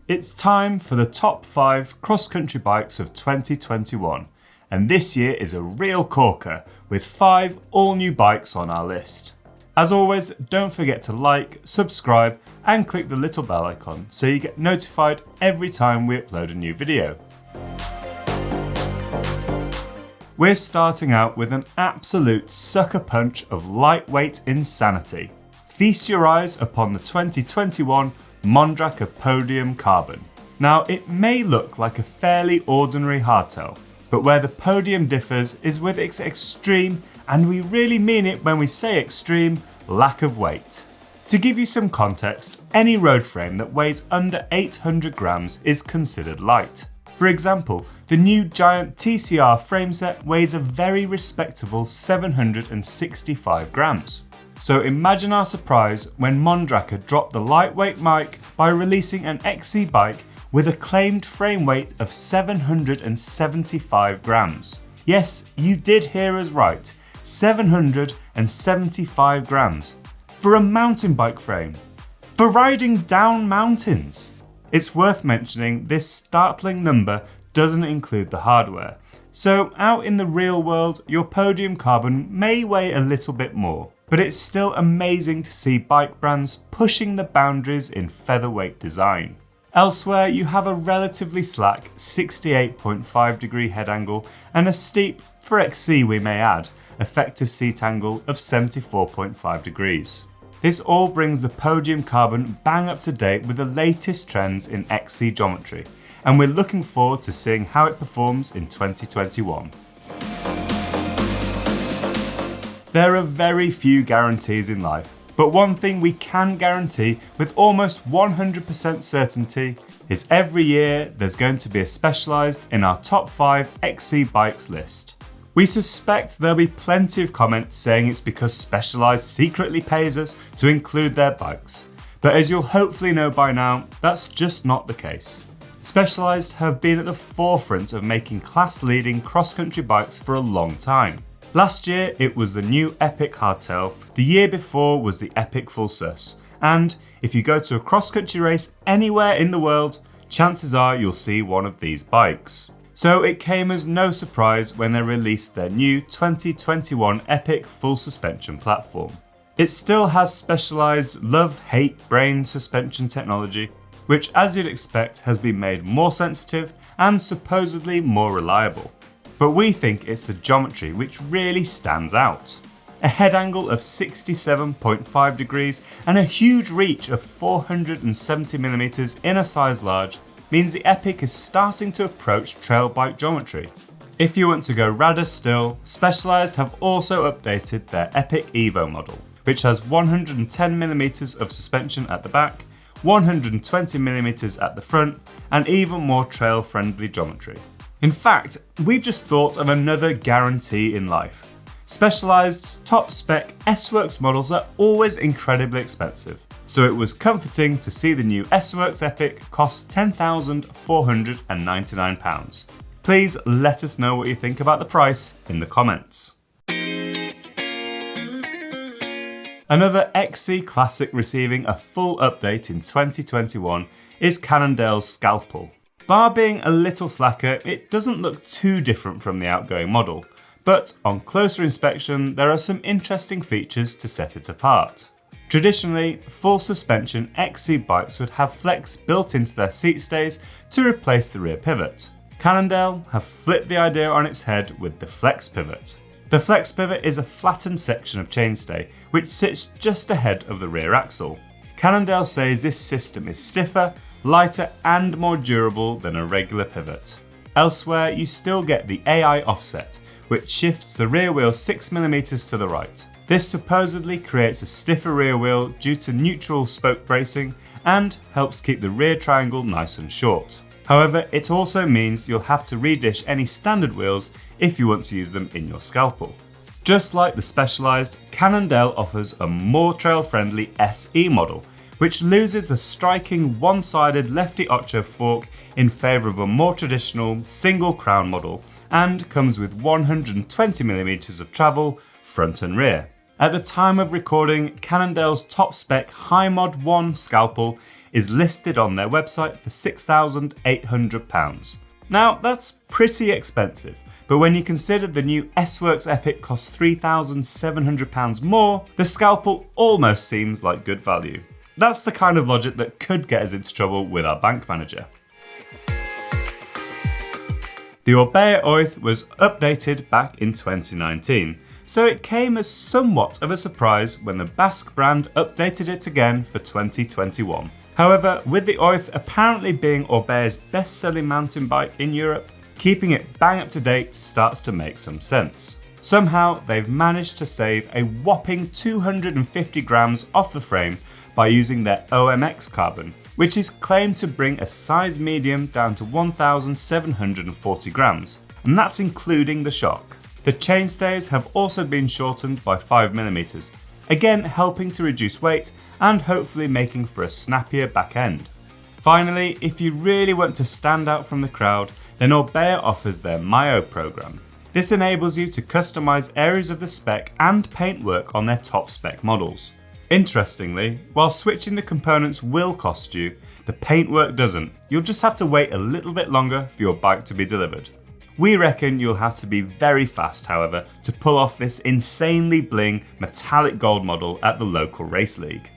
It's time for the top 5 cross-country bikes of 2021, and this year is a real corker with 5 all-new bikes on our list. As always, don't forget to like, subscribe and click the little bell icon so you get notified every time we upload a new video. We're starting out with an absolute sucker punch of lightweight insanity. Feast your eyes upon the 2021 Mondraker Podium Carbon. Now, it may look like a fairly ordinary hardtail, but where the Podium differs is with its extreme, and we really mean it when we say extreme, lack of weight. To give you some context, any road frame that weighs under 800 grams is considered light. For example, the new Giant TCR frameset weighs a very respectable 765 grams. So imagine our surprise when Mondraker dropped the lightweight mic by releasing an XC bike with a claimed frame weight of 775 grams. Yes, you did hear us right, 775 grams. For a mountain bike frame. For riding down mountains. It's worth mentioning this startling number doesn't include the hardware. So out in the real world, your Podium Carbon may weigh a little bit more. But it's still amazing to see bike brands pushing the boundaries in featherweight design. Elsewhere, you have a relatively slack 68.5 degree head angle and a steep, for XC we may add, effective seat angle of 74.5 degrees. This all brings the Podium Carbon bang up to date with the latest trends in XC geometry, and we're looking forward to seeing how it performs in 2021. There are very few guarantees in life, but one thing we can guarantee with almost 100% certainty is every year there's going to be a Specialized in our top 5 XC bikes list. We suspect there'll be plenty of comments saying it's because Specialized secretly pays us to include their bikes, but as you'll hopefully know by now, that's just not the case. Specialized have been at the forefront of making class-leading cross-country bikes for a long time. Last year it was the new Epic hardtail, the year before was the Epic Full Sus, and if you go to a cross-country race anywhere in the world, chances are you'll see one of these bikes. So it came as no surprise when they released their new 2021 Epic Full Suspension platform. It still has Specialized love-hate brain suspension technology, which as you'd expect has been made more sensitive and supposedly more reliable. But we think it's the geometry which really stands out. A head angle of 67.5 degrees and a huge reach of 470mm in a size large means the Epic is starting to approach trail bike geometry. If you want to go radder still, Specialized have also updated their Epic Evo model, which has 110mm of suspension at the back, 120mm at the front, and even more trail friendly geometry. In fact, we've just thought of another guarantee in life. Specialized's top spec S-Works models are always incredibly expensive, so it was comforting to see the new S-Works Epic cost £10,499. Please let us know what you think about the price in the comments. Another XC classic receiving a full update in 2021 is Cannondale's Scalpel. Bar being a little slacker, it doesn't look too different from the outgoing model, but on closer inspection there are some interesting features to set it apart. Traditionally, full suspension XC bikes would have flex built into their seat stays to replace the rear pivot. Cannondale have flipped the idea on its head with the flex pivot. The flex pivot is a flattened section of chainstay which sits just ahead of the rear axle. Cannondale says this system is stiffer, lighter and more durable than a regular pivot. Elsewhere, you still get the AI offset, which shifts the rear wheel 6mm to the right. This supposedly creates a stiffer rear wheel due to neutral spoke bracing and helps keep the rear triangle nice and short. However, it also means you'll have to redish any standard wheels if you want to use them in your Scalpel. Just like the Specialized, Cannondale offers a more trail-friendly SE model, which loses a striking one-sided lefty ocho fork in favour of a more traditional single crown model and comes with 120mm of travel front and rear. At the time of recording, Cannondale's top spec High Mod 1 Scalpel is listed on their website for £6,800. Now, that's pretty expensive, but when you consider the new S-Works Epic costs £3,700 more, the scalpel almost seems like good value. That's the kind of logic that could get us into trouble with our bank manager. The Orbee OI was updated back in 2019, so it came as somewhat of a surprise when the Basque brand updated it again for 2021. However, with the OI apparently being Orbee's best-selling mountain bike in Europe, keeping it bang up to date starts to make some sense. Somehow, they've managed to save a whopping 250 grams off the frame by using their OMX carbon, which is claimed to bring a size medium down to 1,740 grams, and that's including the shock. The chainstays have also been shortened by 5mm, again helping to reduce weight and hopefully making for a snappier back end. Finally, if you really want to stand out from the crowd, then Orbee offers their Myo program. This enables you to customize areas of the spec and paintwork on their top spec models. Interestingly, while switching the components will cost you, the paintwork doesn't. You'll just have to wait a little bit longer for your bike to be delivered. We reckon you'll have to be very fast, however, to pull off this insanely bling metallic gold model at the local race league.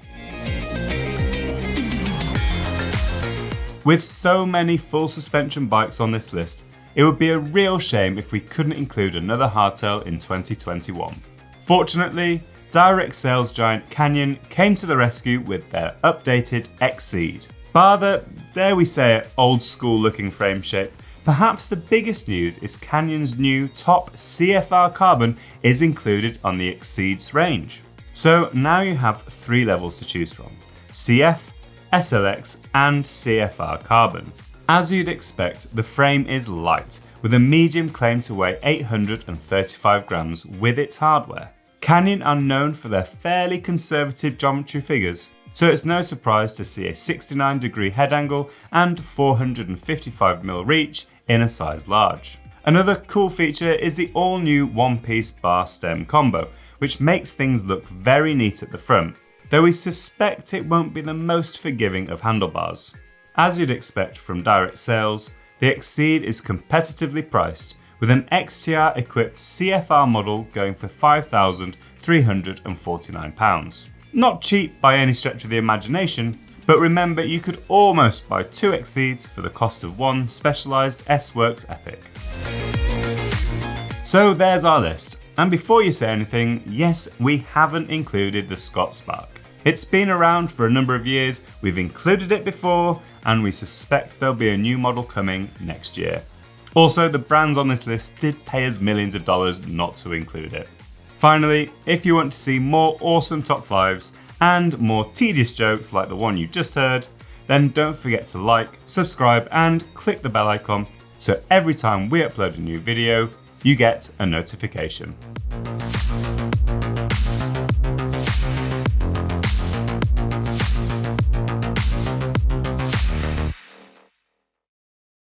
With so many full suspension bikes on this list, it would be a real shame if we couldn't include another hardtail in 2021. Fortunately, direct sales giant Canyon came to the rescue with their updated Exceed. Bar the, dare we say it, old school looking frame shape, perhaps the biggest news is Canyon's new top CFR carbon is included on the Exceed's range. So now you have 3 levels to choose from: CF, SLX and CFR carbon. As you'd expect, the frame is light, with a medium claim to weigh 835 grams with its hardware. Canyon are known for their fairly conservative geometry figures, so it's no surprise to see a 69-degree head angle and 455mm reach in a size large. Another cool feature is the all-new one-piece bar stem combo, which makes things look very neat at the front, though we suspect it won't be the most forgiving of handlebars. As you'd expect from direct sales, the Exceed is competitively priced, with an XTR-equipped CFR model going for £5,349. Not cheap by any stretch of the imagination, but remember you could almost buy 2 Exceeds for the cost of one specialised S-Works Epic. So there's our list, and before you say anything, yes, we haven't included the Scott Spark. It's been around for a number of years, we've included it before, and we suspect there'll be a new model coming next year. Also, the brands on this list did pay us millions of dollars not to include it. Finally, if you want to see more awesome top 5s and more tedious jokes like the one you just heard, then don't forget to like, subscribe and click the bell icon so every time we upload a new video, you get a notification.